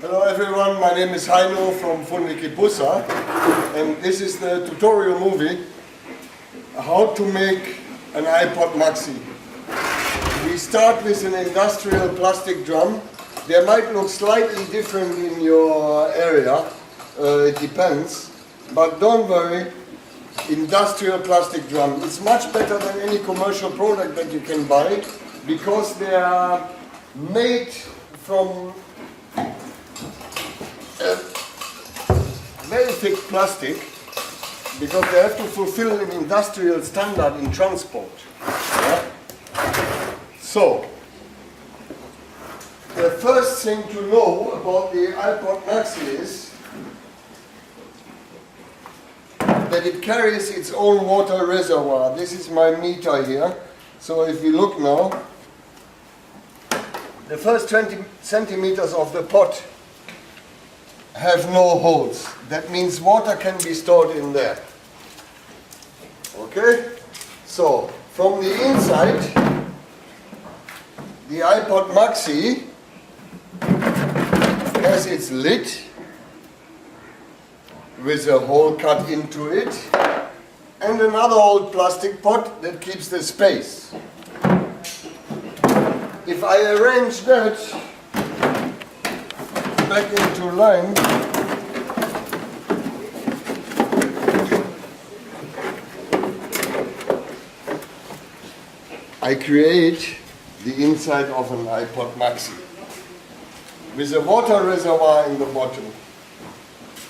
Hello everyone, my name is Heino from Fundikipusa, and this is the tutorial movie how to make an iPod Maxi. We start with an industrial plastic drum. They might look slightly different in your area, it depends, but don't worry, industrial plastic drum. It's much better than any commercial product that you can buy because they are made from very thick plastic because they have to fulfill an industrial standard in transport. Yeah? So, the first thing to know about the iPod Maxi is that it carries its own water reservoir. This is my meter here. So if you look now, the first 20 centimeters of the pot have no holes. That means water can be stored in there. Okay? So, from the inside, the iPod Maxi has its lid with a hole cut into it and another old plastic pot that keeps the space. If I arrange that back into line, I create the inside of an iPod Maxi with a water reservoir in the bottom.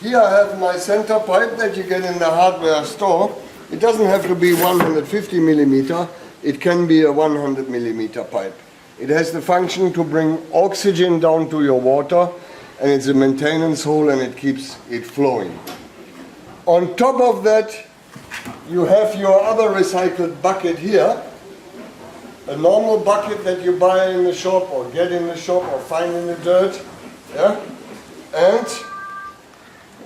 Here I have my center pipe that you get in the hardware store. It doesn't have to be 150 millimeter, it can be a 100 millimeter pipe. It has the function to bring oxygen down to your water, and it's a maintenance hole and it keeps it flowing. On top of that, you have your other recycled bucket here, a normal bucket that you buy in the shop or get in the shop or find in the dirt. Yeah? And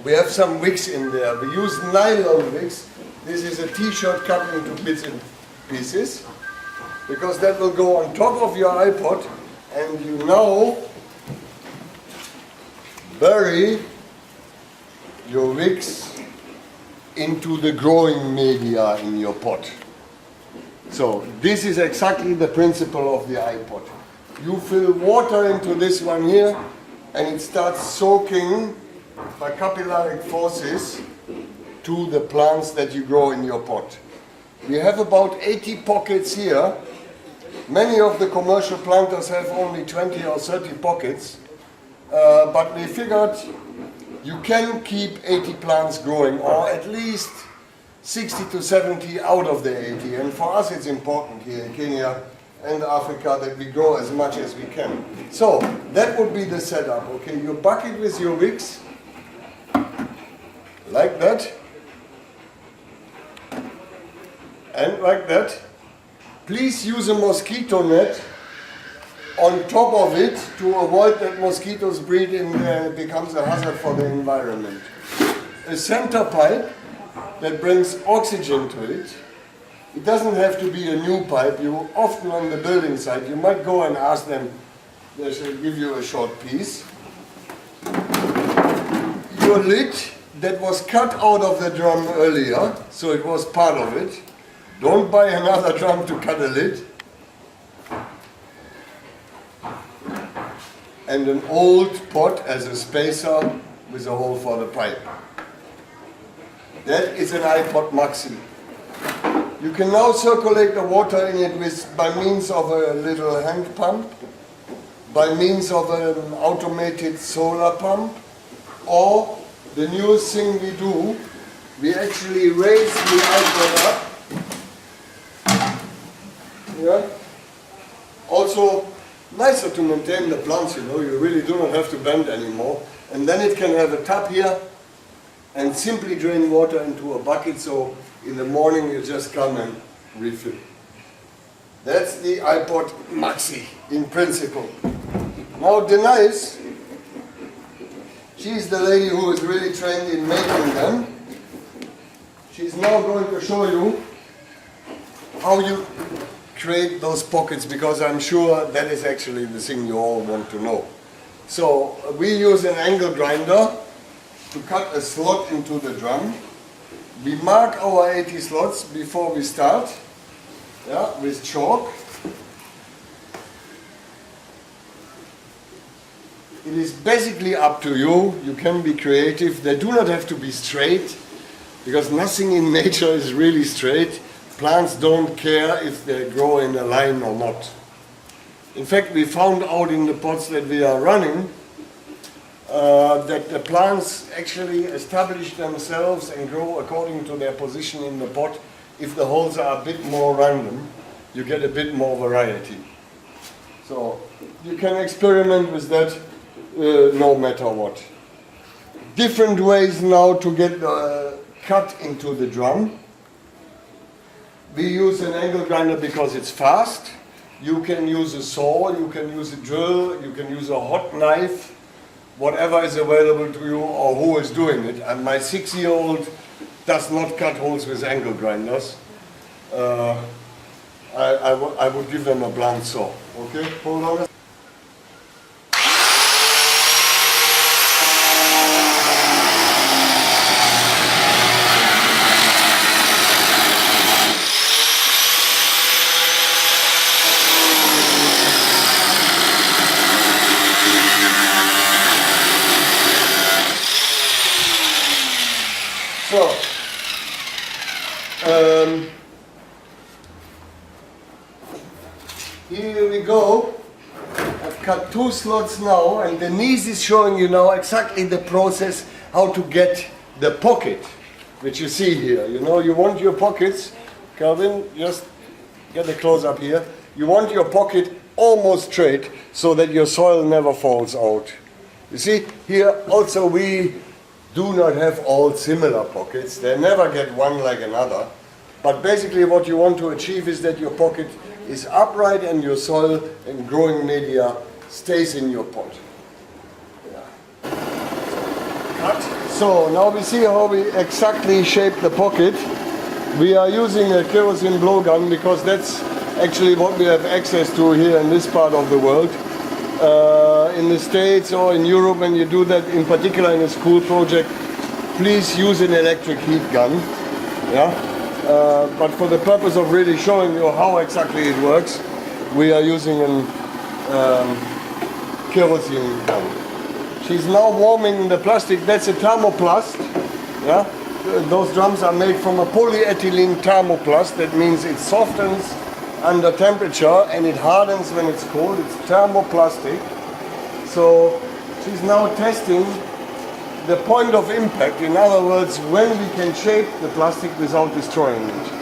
we have some wicks in there. We use nylon wicks. This is a t-shirt cut into bits and pieces because that will go on top of your iPod, and you now bury your wicks into the growing media in your pot. So this is exactly the principle of the iPod. You fill water into this one here and it starts soaking by capillary forces to the plants that you grow in your pot. We have about 80 pockets here. Many of the commercial planters have only 20 or 30 pockets. But we figured you can keep 80 plants growing, or at least 60 to 70 out of the 80. And for us it's important here in Kenya and Africa that we grow as much as we can. So that would be the setup. Okay, you bucket with your wicks, like that, and like that. Please use a mosquito net on top of it to avoid that mosquitoes breed in there and it becomes a hazard for the environment. A center pipe that brings oxygen to it. It doesn't have to be a new pipe. You often on the building site, you might go and ask them, they shall give you a short piece. Your lid that was cut out of the drum earlier, so it was part of it. Don't buy another drum to cut a lid. And an old pot as a spacer with a hole for the pipe. That is an iPod Maxi. You can now circulate the water in it by means of a little hand pump, by means of an automated solar pump, or the newest thing we do, we actually raise the iPod up. Yeah. Also, nicer to maintain the plants, you know, you really do not have to bend anymore. And then it can have a tap here and simply drain water into a bucket, so in the morning you just come and refill. That's the iPod Maxi in principle. Now Denise, she's the lady who is really trained in making them. She's now going to show you how you create those pockets, because I'm sure that is actually the thing you all want to know. So we use an angle grinder to cut a slot into the drum. We mark our 80 slots before we start, yeah, with chalk. It is basically up to you. You can be creative. They do not have to be straight, because nothing in nature is really straight. Plants don't care if they grow in a line or not. In fact, we found out in the pots that we are running that the plants actually establish themselves and grow according to their position in the pot. If the holes are a bit more random, you get a bit more variety. So you can experiment with that no matter what. Different ways now to get the cut into the drum. We use an angle grinder because it's fast. You can use a saw, you can use a drill, you can use a hot knife, whatever is available to you or who is doing it. And my 6-year-old does not cut holes with angle grinders. I would give them a blunt saw. Okay, hold on. So, here we go. I've cut 2 slots now, and Denise is showing you now exactly the process how to get the pocket, which you see here. You know, you want your pockets, Calvin, just get a close up here. You want your pocket almost straight so that your soil never falls out. You see, here also we do not have all similar pockets. They never get one like another. But basically what you want to achieve is that your pocket is upright and your soil and growing media stays in your pot. Yeah. Cut. So now we see how we exactly shape the pocket. We are using a kerosene blowgun because that's actually what we have access to here in this part of the world. In the States or in Europe, when you do that, in particular in a school project, please use an electric heat gun. Yeah? But for the purpose of really showing you how exactly it works, we are using a kerosene gun. She's now warming the plastic. That's a thermoplast. Yeah? Those drums are made from a polyethylene thermoplast. That means it softens under temperature and it hardens when it's cold. It's thermoplastic. So she's now testing the point of impact. In other words, when we can shape the plastic without destroying it.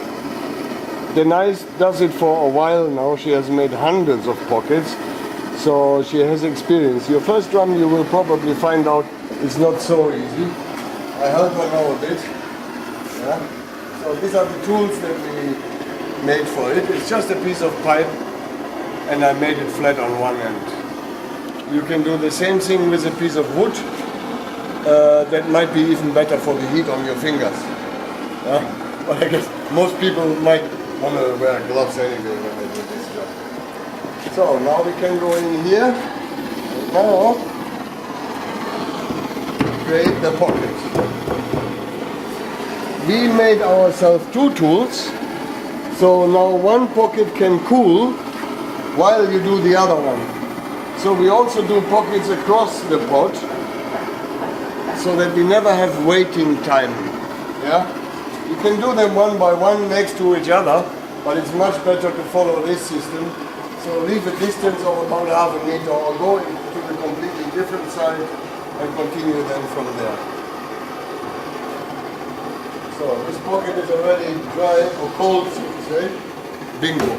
Denise does it for a while now. She has made hundreds of pockets, so she has experience. Your first drum, you will probably find out, is not so easy. I help her now a bit. Yeah? So these are the tools that we made for it. It's just a piece of pipe and I made it flat on one end. You can do the same thing with a piece of wood. That might be even better for the heat on your fingers. But I guess most people might want to wear gloves anyway when they do this job. So now we can go in here and now create the pocket. We made ourselves 2 tools. So now one pocket can cool while you do the other one. So we also do pockets across the pot so that we never have waiting time. Yeah? You can do them one by one next to each other, but it's much better to follow this system. So leave a distance of about half a meter or go to the completely different side and continue then from there. So this pocket is already dry or cold, so to say. Bingo.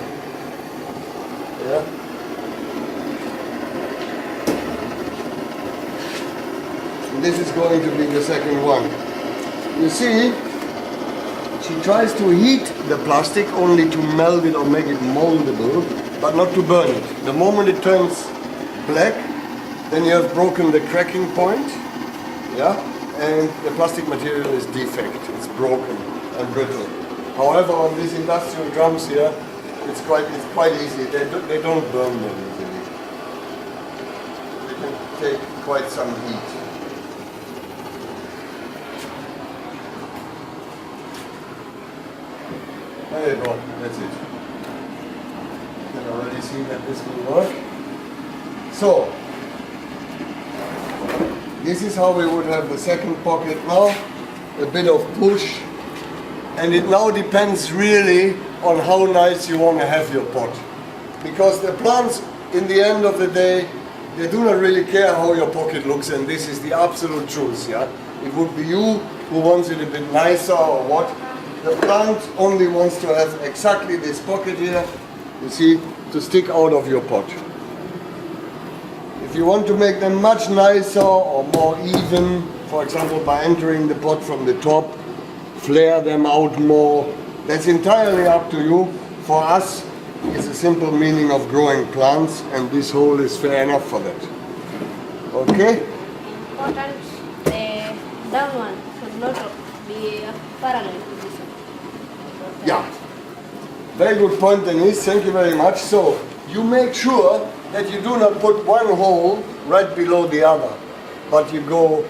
Yeah. And this is going to be the second one. You see, she tries to heat the plastic only to melt it or make it moldable, but not to burn it. The moment it turns black, then you have broken the cracking point. Yeah. And the plastic material is defect, it's broken and brittle. However, on these industrial drums here, it's quite easy. They don't burn them easily. take quite some heat. There you go, that's it. You can already see that this will work. So, this is how we would have the second pocket now. A bit of push. And it now depends really on how nice you want to have your pot. Because the plants, in the end of the day, they do not really care how your pocket looks, and this is the absolute truth, yeah? It would be you who wants it a bit nicer or what. The plant only wants to have exactly this pocket here, you see, to stick out of your pot. If you want to make them much nicer or more even, for example by entering the pot from the top, flare them out more, that's entirely up to you. For us, it's a simple meaning of growing plants, and this hole is fair enough for that. Okay? Important, that one should not be parallel to this one. Yeah. Very good point, Denise. Thank you very much. So, you make sure that you do not put one hole right below the other, but you go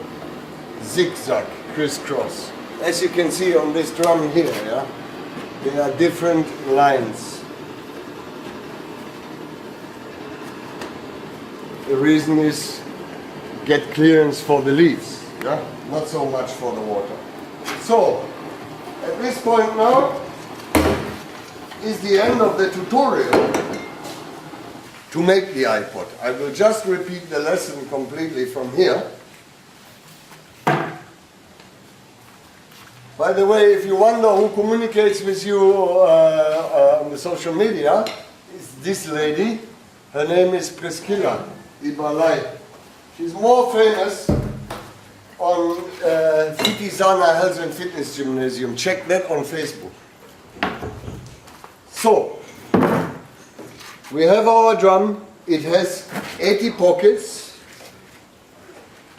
zigzag, crisscross. As you can see on this drum here, yeah, there are different lines. The reason is get clearance for the leaves, yeah, not so much for the water. So, at this point now is the end of the tutorial to make the iPod. I will just repeat the lesson completely from here. By the way, if you wonder who communicates with you on the social media, it's this lady. Her name is Priscilla Ibalai. She's more famous on Fitisana Health and Fitness Gymnasium. Check that on Facebook. So, we have our drum. It has 80 pockets.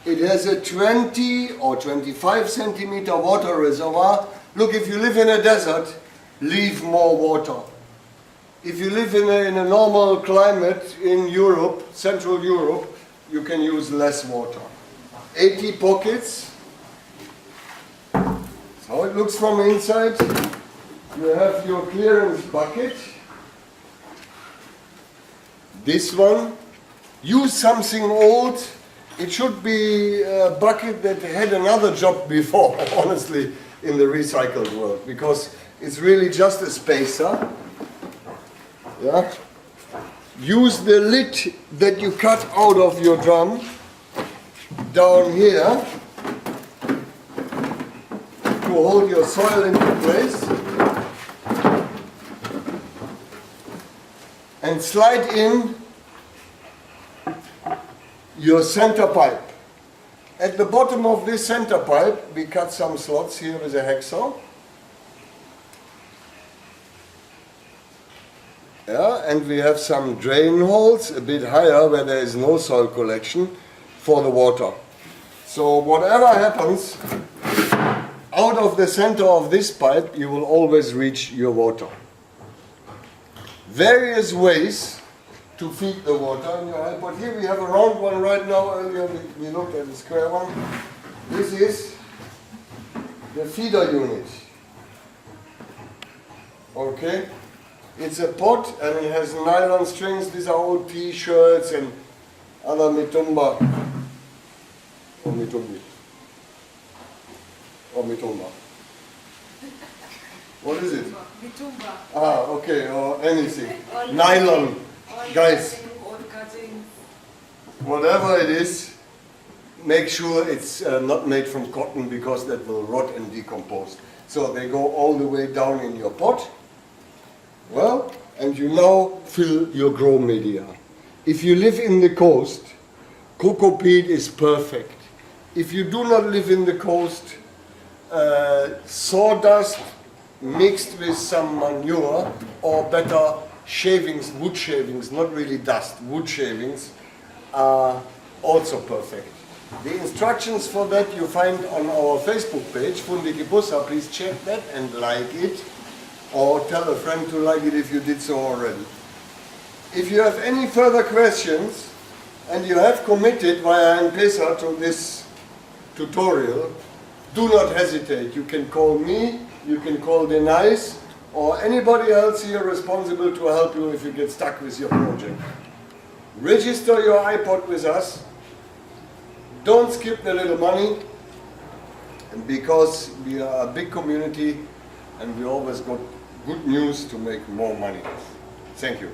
It has a 20 or 25 centimeter water reservoir. Look, if you live in a desert, leave more water. If you live in a normal climate in Europe, Central Europe, you can use less water. 80 pockets. That's how it looks from inside. You have your clearance bucket. This one. Use something old. It should be a bucket that had another job before, honestly, in the recycled world, because it's really just a spacer. Yeah. Use the lid that you cut out of your drum down here to hold your soil into place, and slide in your center pipe. At the bottom of this center pipe, we cut some slots here with a hacksaw. Yeah, and we have some drain holes a bit higher where there is no soil collection for the water. So whatever happens, out of the center of this pipe, you will always reach your water. Various ways to feed the water in your iPod. Here we have a round one right now. Earlier we looked at the square one. This is the feeder unit. Okay? It's a pot and it has nylon strings. These are old t-shirts and other mitumba. Or mitumbi. Or mitumba. What is it? Mitumba. Ah, okay, or anything. Nylon. Guys, whatever it is, make sure it's not made from cotton, because that will rot and decompose. So they go all the way down in your pot. Well, and you now fill your grow media. If you live in the coast, cocoa peat is perfect. If you do not live in the coast, sawdust mixed with some manure, or better, shavings, wood shavings, not really dust, wood shavings, are also perfect. The instructions for that you find on our Facebook page, Fundige Bussa. Please check that and like it, or tell a friend to like it if you did so already. If you have any further questions, and you have committed via M-Pesa to this tutorial, do not hesitate. You can call me, you can call Denise, or anybody else here responsible to help you if you get stuck with your project. Register your iPod with us. Don't skip the little money, and because we are a big community and we always got good news to make more money. Thank you.